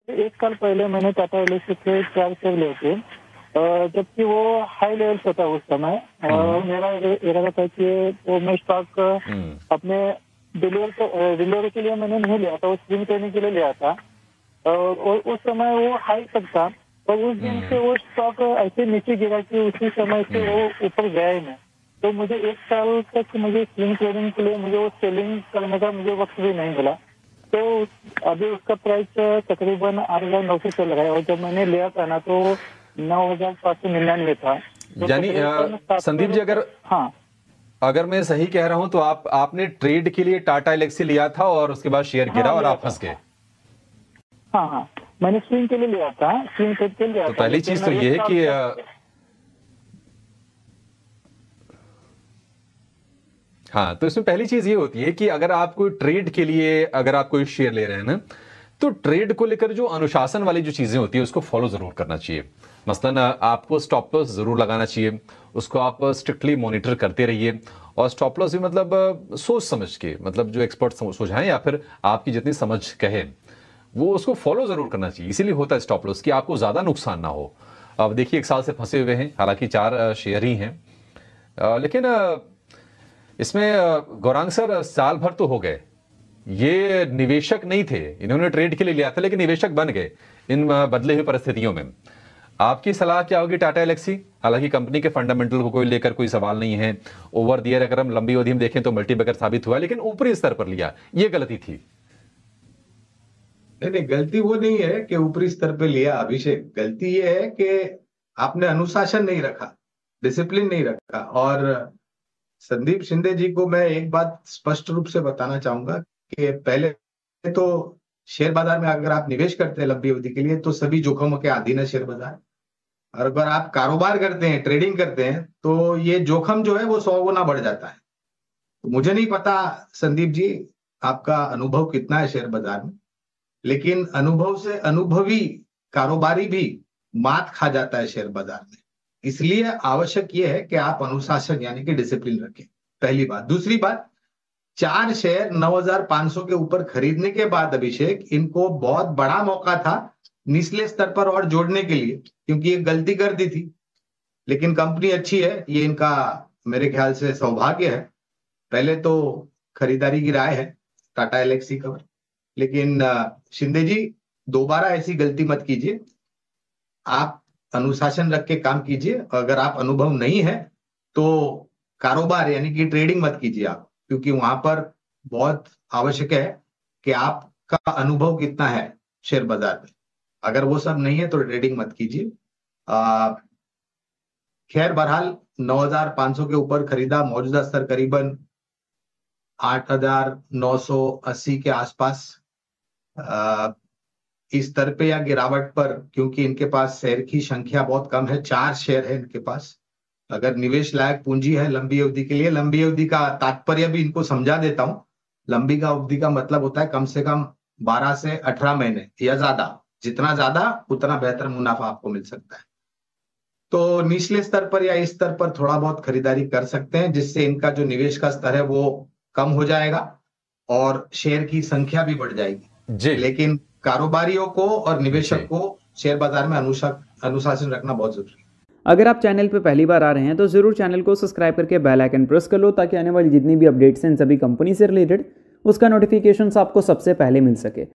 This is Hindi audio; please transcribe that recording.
1 साल पहले मैंने टाटा एल्क्सी के 4 शेयर लिए थे, जबकि वो हाई लेवल पे था उस समय। मेरा इरादा था कि वो मैं स्टॉक अपने डिलीवरी के लिए मैंने नहीं लिया था, वो स्विंग ट्रेडिंग के लिए लिया था। और उस समय वो हाई तक था, और उस दिन से वो स्टॉक ऐसे नीचे गिरा कि उसी समय से वो ऊपर गया ही नहीं। तो मुझे 1 साल तक मुझे स्विंग ट्रेडिंग के लिए मुझे वो सेलिंग करने का मुझे वक्त भी नहीं मिला। तो अभी उसका प्राइस तकरीबन 8,900 चल रहा है, और जब मैंने लिया था ना तो 9,599 था। तो यानी संदीप जी, अगर मैं सही कह रहा हूं तो आपने ट्रेड के लिए टाटा एल्क्सी लिया था और उसके बाद शेयर गिरा और आप फंस गए। हाँ, मैंने स्विंग के लिए लिया था, स्विंग ट्रेड के लिए लिया तो था। पहली चीज तो ये है कि हाँ, तो इसमें पहली चीज ये होती है कि अगर आप कोई ट्रेड के लिए अगर आप कोई शेयर ले रहे हैं ना, तो ट्रेड को लेकर जो अनुशासन वाली जो चीजें होती है उसको फॉलो जरूर करना चाहिए। मसलन आपको स्टॉप लॉस जरूर लगाना चाहिए, उसको आप स्ट्रिक्टली मॉनिटर करते रहिए। और स्टॉप लॉस भी मतलब सोच समझ के, मतलब जो एक्सपर्ट सुझाएं या फिर आपकी जितनी समझ कहे वो उसको फॉलो जरूर करना चाहिए। इसीलिए होता है स्टॉप लॉस कि आपको ज्यादा नुकसान ना हो। अब देखिए 1 साल से फंसे हुए हैं, हालांकि 4 शेयर ही हैं, लेकिन इसमें गौरांग सर साल भर तो हो गए, ये निवेशक नहीं थे, इन्होंने ट्रेड के लिए लिया था लेकिन निवेशक बन गए इन बदले हुई परिस्थितियों में। आपकी सलाह क्या होगी टाटा एल्क्सी? हालांकि कंपनी के फंडामेंटल को कोई लेकर कोई सवाल नहीं है, ओवर द ईयर अगर हम लंबी अवधि में देखें तो मल्टीबैगर साबित हुआ, लेकिन ऊपरी स्तर पर लिया, ये गलती थी। नहीं, गलती वो नहीं है कि ऊपरी स्तर पे लिया अभिषेक, गलती ये है कि आपने अनुशासन नहीं रखा, डिसिप्लिन नहीं रखा। और संदीप शिंदे जी को मैं एक बात स्पष्ट रूप से बताना चाहूंगा कि पहले तो शेयर बाजार में अगर आप निवेश करते हैं लंबी अवधि के लिए तो सभी जोखिमों के अधीन है शेयर बाजार। और अगर आप कारोबार करते हैं, ट्रेडिंग करते हैं, तो ये जोखिम जो है वो 100 गुना बढ़ जाता है। तो मुझे नहीं पता संदीप जी आपका अनुभव कितना है शेयर बाजार में, लेकिन अनुभव से अनुभवी कारोबारी भी मात खा जाता है शेयर बाजार में। इसलिए आवश्यक यह है कि आप अनुशासन यानी कि डिसिप्लिन रखें, पहली बात। दूसरी बात, 4 शेयर 9,500 के ऊपर खरीदने के बाद अभिषेक, इनको बहुत बड़ा मौका था निचले स्तर पर और जोड़ने के लिए, क्योंकि ये गलती कर दी थी। लेकिन कंपनी अच्छी है, ये इनका मेरे ख्याल से सौभाग्य है। पहले तो खरीदारी की राय है टाटा एल्क्सी का, लेकिन शिंदे जी दोबारा ऐसी गलती मत कीजिए। आप अनुशासन रख के काम कीजिए। अगर आप अनुभव नहीं है तो कारोबार यानी कि ट्रेडिंग मत कीजिए आप, क्योंकि वहां पर बहुत आवश्यक है कि आपका अनुभव कितना है शेयर बाजार में। अगर वो सब नहीं है तो ट्रेडिंग मत कीजिए। खैर बहरहाल 9,500 के ऊपर खरीदा, मौजूदा स्तर करीबन 8,980 के आसपास। इस स्तर पे या गिरावट पर, क्योंकि इनके पास शेयर की संख्या बहुत कम है, 4 शेयर है इनके पास, अगर निवेश लायक पूंजी है लंबी अवधि के लिए, लंबी अवधि का तात्पर्य भी इनको समझा देता हूं। लंबी का अवधि का मतलब होता है कम से कम 12 से 18 महीने या ज्यादा, जितना ज्यादा उतना बेहतर मुनाफा आपको मिल सकता है। तो निचले स्तर पर या इस स्तर पर थोड़ा बहुत खरीदारी कर सकते हैं, जिससे इनका जो निवेश का स्तर है वो कम हो जाएगा और शेयर की संख्या भी बढ़ जाएगी जी। लेकिन कारोबारियों को और निवेशक को शेयर बाजार में अनुशासन रखना बहुत जरूरी है। अगर आप चैनल पर पहली बार आ रहे हैं तो जरूर चैनल को सब्सक्राइब करके बेल आइकन प्रेस कर लो, ताकि आने वाली जितनी भी अपडेट्स हैं सभी कंपनी से रिलेटेड उसका नोटिफिकेशन आपको सबसे पहले मिल सके।